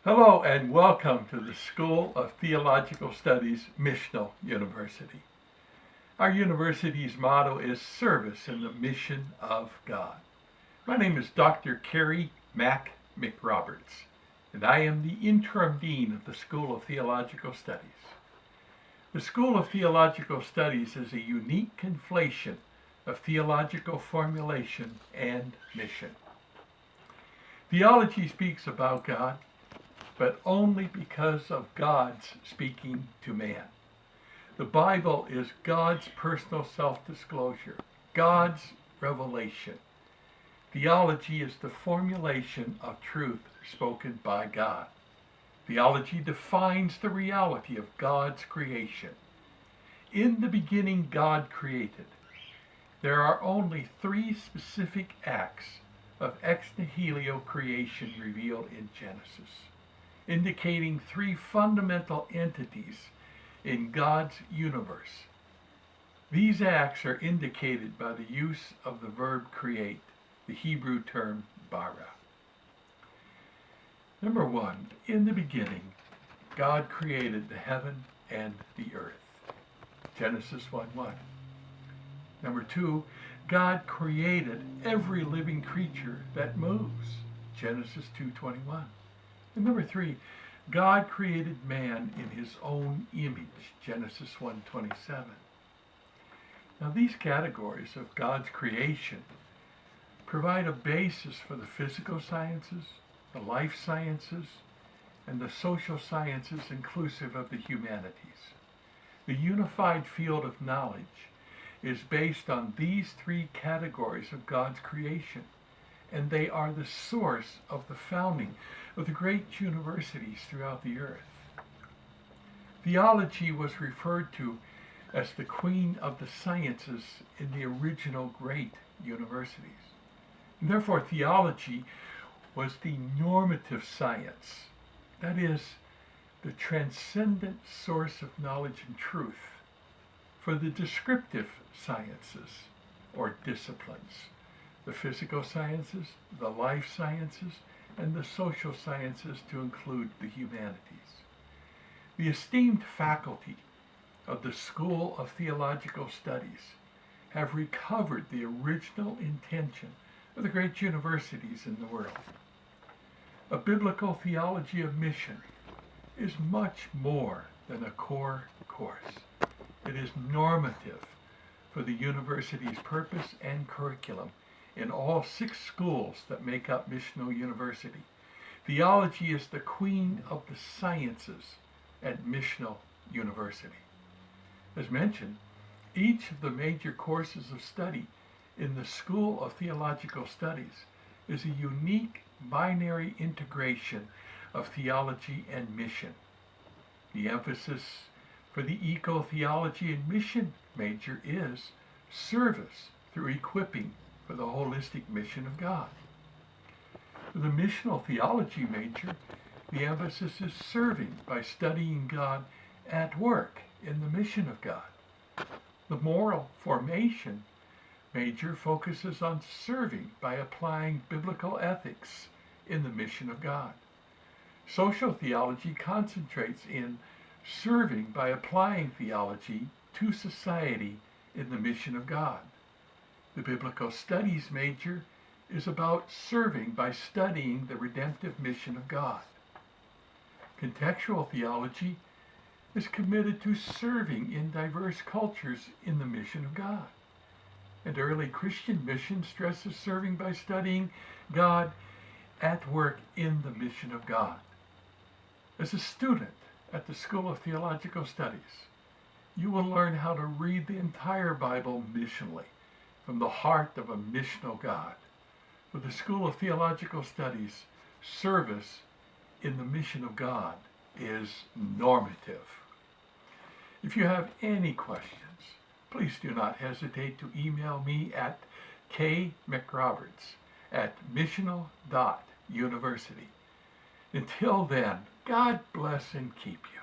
Hello and welcome to the School of Theological Studies, Missional University. Our university's motto is Service in the Mission of God. My name is Dr. Kerry McRoberts, and I am the Interim Dean of the School of Theological Studies. The School of Theological Studies is a unique conflation of theological formulation and mission. Theology speaks about God, but only because of God's speaking to man. The Bible is God's personal self-disclosure, God's revelation. Theology is the formulation of truth spoken by God. Theology defines the reality of God's creation. In the beginning, God created. There are only three specific acts of ex nihilo creation revealed in Genesis, indicating three fundamental entities in God's universe. These acts are indicated by the use of the verb create, the Hebrew term bara. Number one, in the beginning, God created the heaven and the earth. Genesis 1:1. Number two, God created every living creature that moves. Genesis 2:21. And number three, God created man in his own image, Genesis 1:27. Now these categories of God's creation provide a basis for the physical sciences, the life sciences, and the social sciences inclusive of the humanities. The unified field of knowledge is based on these three categories of God's creation, and they are the source of the founding of the great universities throughout the earth. Theology was referred to as the queen of the sciences in the original great universities. And therefore, theology was the normative science, that is, the transcendent source of knowledge and truth for the descriptive sciences or disciplines, the physical sciences, the life sciences, and the social sciences to include the humanities. The esteemed faculty of the School of Theological Studies have recovered the original intention of the great universities in the world. A biblical theology of mission is much more than a core course. It is normative for the university's purpose and curriculum in all 6 schools that make up Missional University. Theology is the queen of the sciences at Missional University. As mentioned, each of the major courses of study in the School of Theological Studies is a unique binary integration of theology and mission. The emphasis for the eco-theology and mission major is service through equipping for the holistic mission of God. For the missional theology major, the emphasis is serving by studying God at work in the mission of God. The moral formation major focuses on serving by applying biblical ethics in the mission of God. Social theology concentrates in serving by applying theology to society in the mission of God. The biblical studies major is about serving by studying the redemptive mission of God. Contextual theology is committed to serving in diverse cultures in the mission of God. And early Christian mission stresses serving by studying God at work in the mission of God. As a student at the School of Theological Studies, you will learn how to read the entire Bible missionally, from the heart of a missional God. For the School of Theological Studies, service in the mission of God is normative. If you have any questions, please do not hesitate to email me at kmcroberts@missional.university. Until then, God bless and keep you.